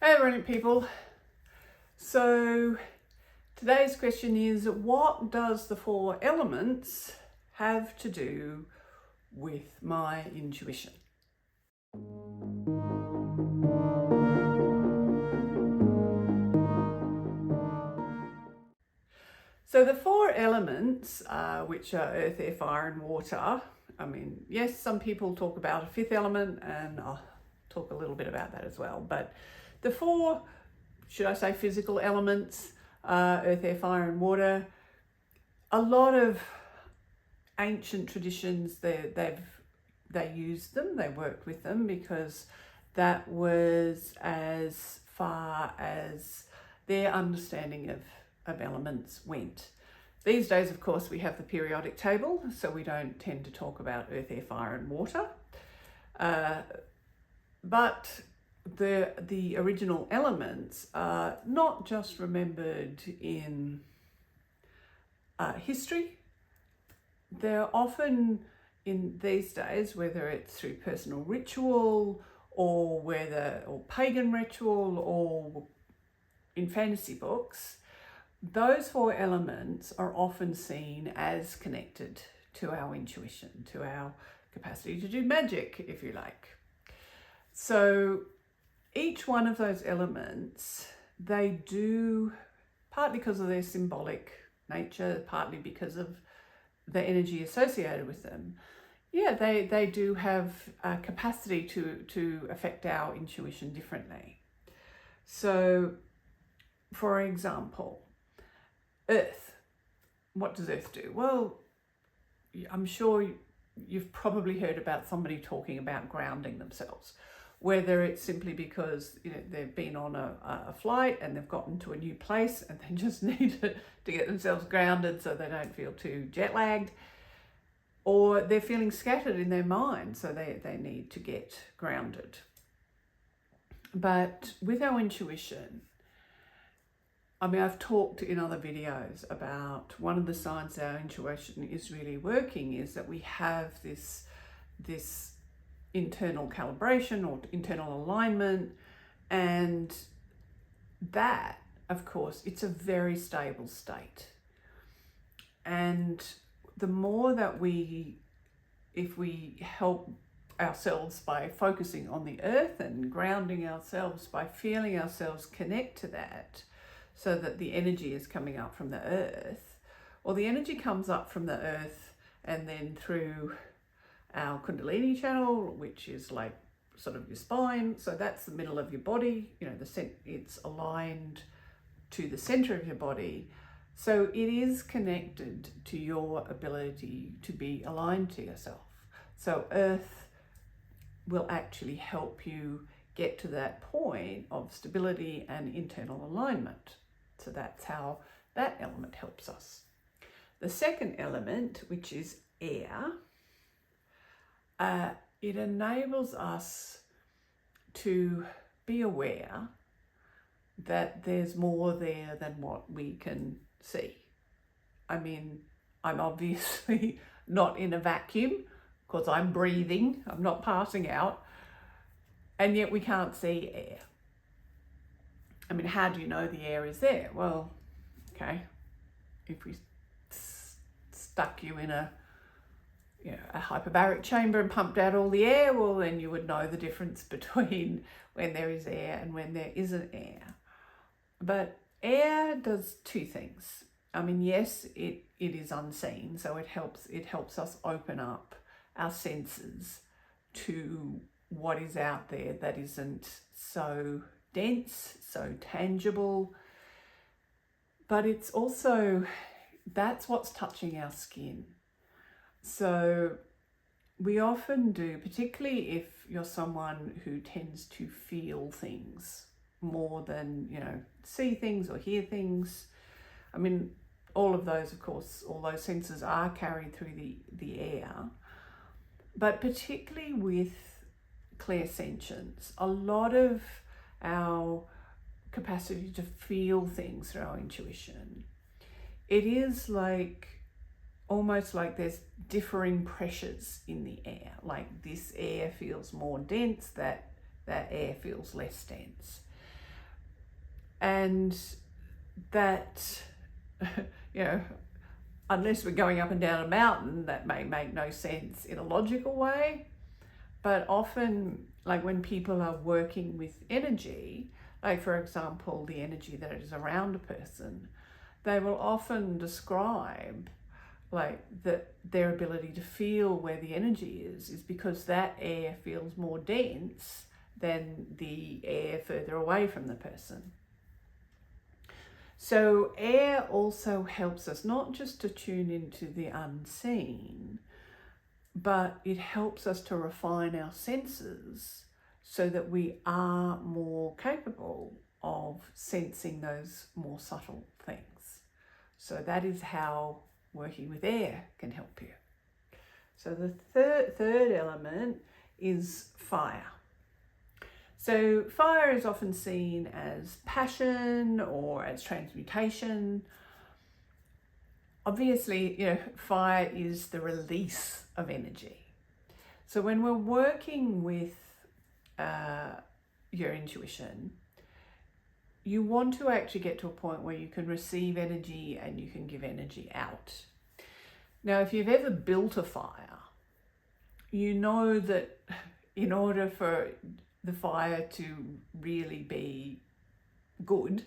Hey brilliant people. So today's question is, what does the 4 elements have to do with my intuition? So the 4 elements, which are earth, air, fire and water. I mean, yes, some people talk about a 5th element, and I'll talk a little bit about that as well. But the 4, should I say, physical elements, earth, air, fire and water, a lot of ancient traditions, they used them, they worked with them, because that was as far as their understanding of elements went. These days, of course, we have the periodic table, so we don't tend to talk about earth, air, fire and water. But the original elements are not just remembered in history. They're often, in these days, whether it's through personal ritual or pagan ritual or in fantasy books, those 4 elements are often seen as connected to our intuition, to our capacity to do magic, if you like. So each one of those elements, they do, partly because of their symbolic nature, partly because of the energy associated with them, they do have a capacity to affect our intuition differently. So, for example, earth. What does earth do? Well, I'm sure you've probably heard about somebody talking about grounding themselves, whether it's simply because they've been on a flight and they've gotten to a new place and they just need to get themselves grounded so they don't feel too jet lagged, or they're feeling scattered in their mind, so they need to get grounded. But with our intuition, I mean, I've talked in other videos about one of the signs our intuition is really working is that we have this internal calibration or internal alignment, and that, of course, it's a very stable state. And the more that if we help ourselves by focusing on the earth and grounding ourselves by feeling ourselves connect to that, so that the energy is coming up from the earth, or the energy comes up from the earth and then through our Kundalini channel, which is like sort of your spine. So that's the middle of your body, it's aligned to the center of your body. So it is connected to your ability to be aligned to yourself. So earth will actually help you get to that point of stability and internal alignment. So that's how that element helps us. The second element, which is air, it enables us to be aware that there's more there than what we can see. I mean, I'm obviously not in a vacuum because I'm breathing, I'm not passing out, and yet we can't see air. I mean, how do you know the air is there? Well, okay, if we stuck you in a hyperbaric chamber and pumped out all the air, well, then you would know the difference between when there is air and when there isn't air. But air does 2 things. I mean, yes, it is unseen, so it helps us open up our senses to what is out there that isn't so dense, so tangible. But it's also, that's what's touching our skin. So we often do, particularly if you're someone who tends to feel things more than, see things or hear things. I mean, all of those, of course, all those senses are carried through the air. But particularly with clairsentience, a lot of our capacity to feel things through our intuition, it is almost like there's differing pressures in the air. Like this air feels more dense, that air feels less dense. And that, unless we're going up and down a mountain, that may make no sense in a logical way. But often, like when people are working with energy, like for example, the energy that is around a person, they will often describe like their ability to feel where the energy is because that air feels more dense than the air further away from the person. So air also helps us not just to tune into the unseen, but it helps us to refine our senses so that we are more capable of sensing those more subtle things. So that is how working with air can help you. So the third element is fire. So fire is often seen as passion or as transmutation. Obviously, fire is the release of energy. So when we're working with your intuition, you want to actually get to a point where you can receive energy and you can give energy out. Now, if you've ever built a fire, you know that in order for the fire to really be good,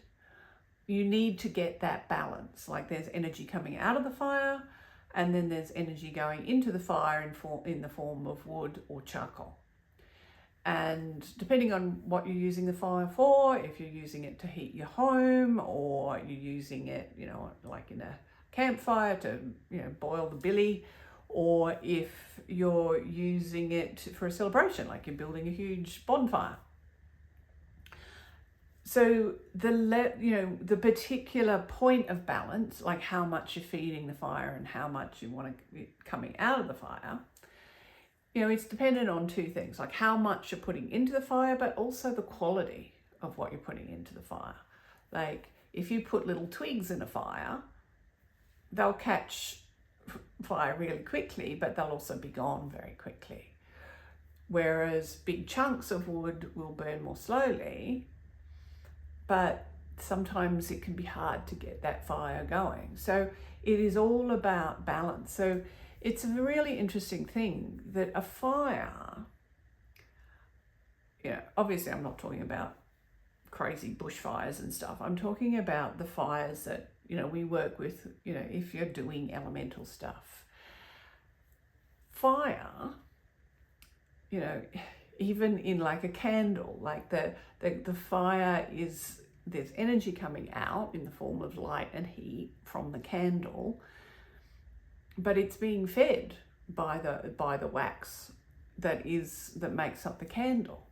you need to get that balance. Like there's energy coming out of the fire, and then there's energy going into the fire in the form of wood or charcoal. And depending on what you're using the fire for, if you're using it to heat your home, or you're using it, like in a campfire to, boil the billy, or if you're using it for a celebration, like you're building a huge bonfire. So the particular point of balance, like how much you're feeding the fire and how much you want to coming out of the fire, it's dependent on two things, like how much you're putting into the fire, but also the quality of what you're putting into the fire. Like if you put little twigs in a fire, they'll catch fire really quickly, but they'll also be gone very quickly. Whereas big chunks of wood will burn more slowly, but sometimes it can be hard to get that fire going. So it is all about balance. So it's a really interesting thing that a fire, obviously I'm not talking about crazy bushfires and stuff. I'm talking about the fires that, we work with, if you're doing elemental stuff. Fire, even in like a candle, like the fire is, there's energy coming out in the form of light and heat from the candle, but it's being fed by the wax that makes up the candle.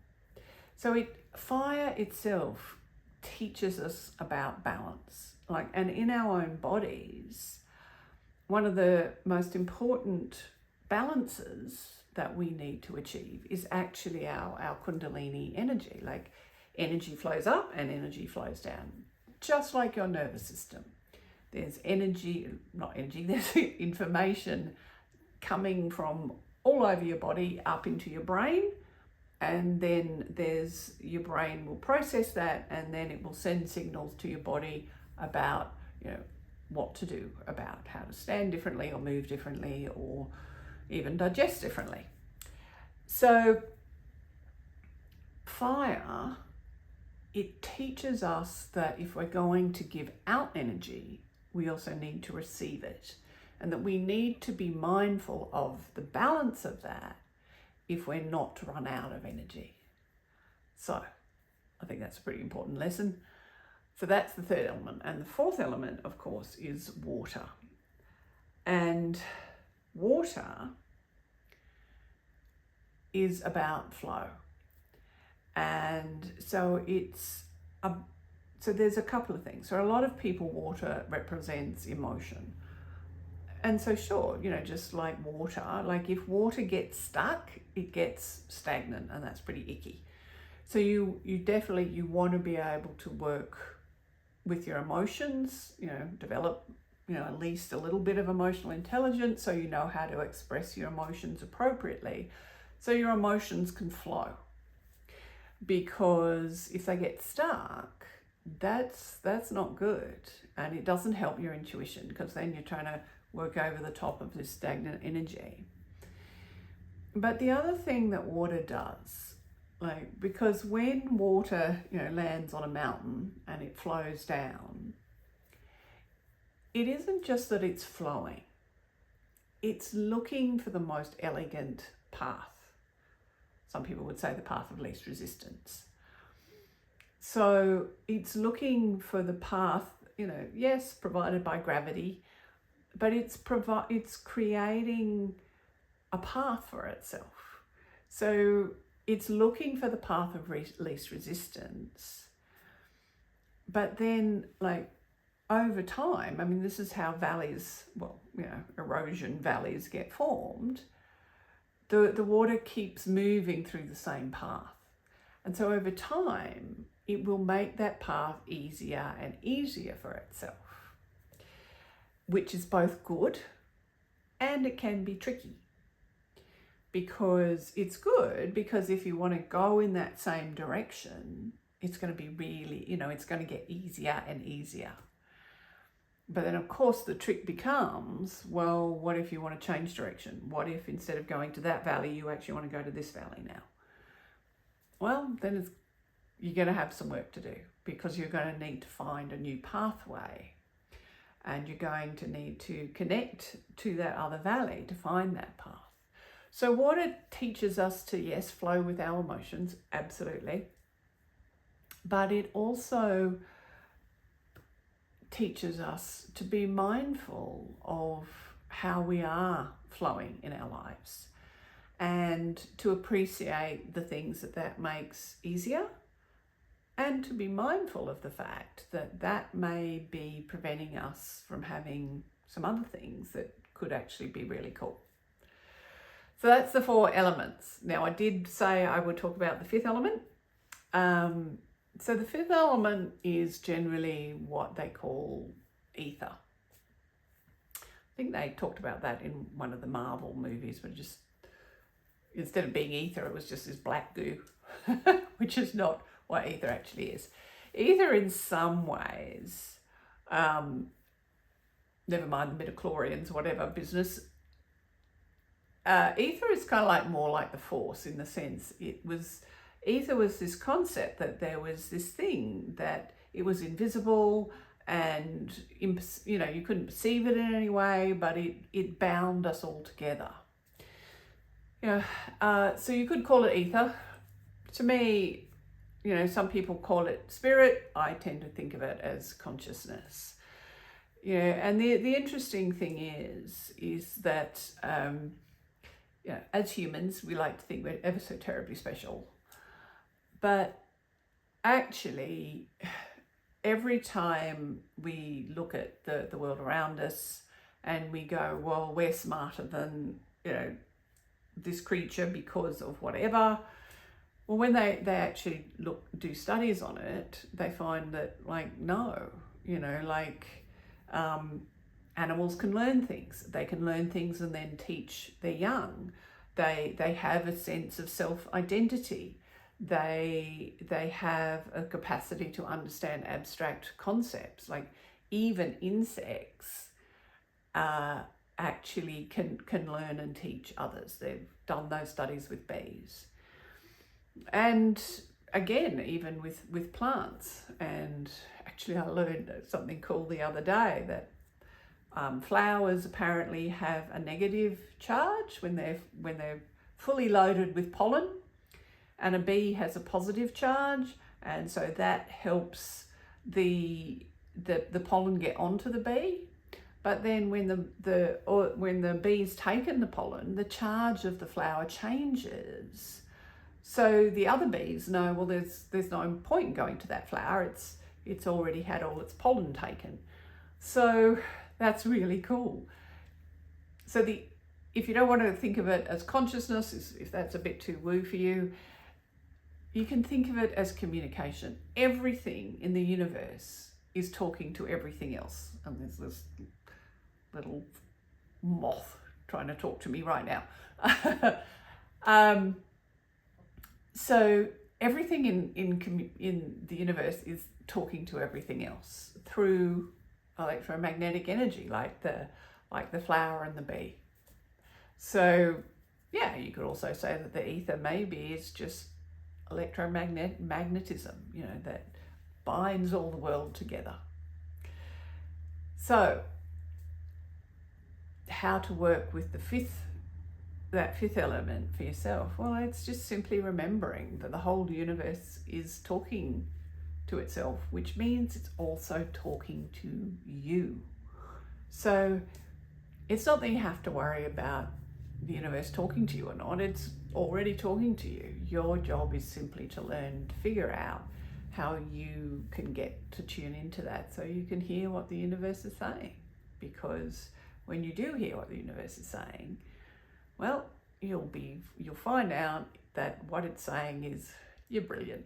So fire itself teaches us about balance. And in our own bodies, one of the most important balances that we need to achieve is actually our Kundalini energy. Like energy flows up and energy flows down, just like your nervous system. There's there's information coming from all over your body up into your brain, and then your brain will process that, and then it will send signals to your body about, what to do, about how to stand differently or move differently or even digest differently. So fire, it teaches us that if we're going to give out energy, we also need to receive it, and that we need to be mindful of the balance of that if we're not to run out of energy. So I think that's a pretty important lesson. So that's the third element. And the fourth element, of course, is water. And water is about flow. And so so there's a couple of things. So a lot of people, water represents emotion. And so sure, just like water, like if water gets stuck, it gets stagnant, and that's pretty icky. So you definitely want to be able to work with your emotions, develop, at least a little bit of emotional intelligence so you know how to express your emotions appropriately so your emotions can flow. Because if they get stuck, that's not good, and it doesn't help your intuition, because then you're trying to work over the top of this stagnant energy. But the other thing that water does, like, because when water, lands on a mountain and it flows down, it isn't just that it's flowing, it's looking for the most elegant path. Some people would say the path of least resistance. So it's looking for the path, yes, provided by gravity, but it's creating a path for itself. So it's looking for the path of least resistance. But then, like, over time, I mean, this is how valleys, erosion valleys get formed. The water keeps moving through the same path. And so over time, it will make that path easier and easier for itself, which is both good and it can be tricky. Because it's good, because if you want to go in that same direction, it's going to be really, it's going to get easier and easier. But then, of course, the trick becomes, well, what if you want to change direction? What if instead of going to that valley, you actually want to go to this valley now? Well, then you're going to have some work to do, because you're going to need to find a new pathway, and you're going to need to connect to that other valley to find that path. So water teaches us to, yes, flow with our emotions, absolutely. But it also teaches us to be mindful of how we are flowing in our lives, and to appreciate the things that makes easier, and to be mindful of the fact that may be preventing us from having some other things that could actually be really cool. So that's the 4 elements. Now, I did say I would talk about the 5th element. So the 5th element is generally what they call ether. I think they talked about that in one of the Marvel movies, but just instead of being ether, it was just this black goo, which is not what ether actually is. Ether, in some ways, never mind the midichlorians, whatever business, ether is kind of like more like the force, in the sense ether was this concept that there was this thing that it was invisible, and you couldn't perceive it in any way, but it bound us all together. So you could call it ether. To me, some people call it spirit. I tend to think of it as consciousness. And the interesting thing is that as humans, we like to think we're ever so terribly special. But actually, every time we look at the world around us and we go, well, we're smarter than, this creature because of whatever. Well, when they actually do studies on it, they find that, like, no, animals can learn things. They can learn things and then teach their young. They have a sense of self-identity. They have a capacity to understand abstract concepts. Like, even insects actually can learn and teach others. They've done those studies with bees. And again, even with plants. And actually, I learned something cool the other day, that flowers apparently have a negative charge when they're fully loaded with pollen, and a bee has a positive charge, and so that helps the pollen get onto the bee. But then when the bee's taken the pollen, the charge of the flower changes. So the other bees know, well, there's no point in going to that flower. It's already had all its pollen taken. So that's really cool. So if you don't want to think of it as consciousness, if that's a bit too woo for you, you can think of it as communication. Everything in the universe is talking to everything else. And there's this little moth trying to talk to me right now. So everything in the universe is talking to everything else through electromagnetic energy, like the flower and the bee. So yeah, you could also say that the ether maybe is just magnetism, that binds all the world together. So how to work with that fifth element for yourself? Well, it's just simply remembering that the whole universe is talking to itself, which means it's also talking to you. So it's not that you have to worry about the universe talking to you or not. It's already talking to you. Your job is simply to learn to figure out how you can get to tune into that so you can hear what the universe is saying. Because when you do hear what the universe is saying, well, you'll find out that what it's saying is, you're brilliant.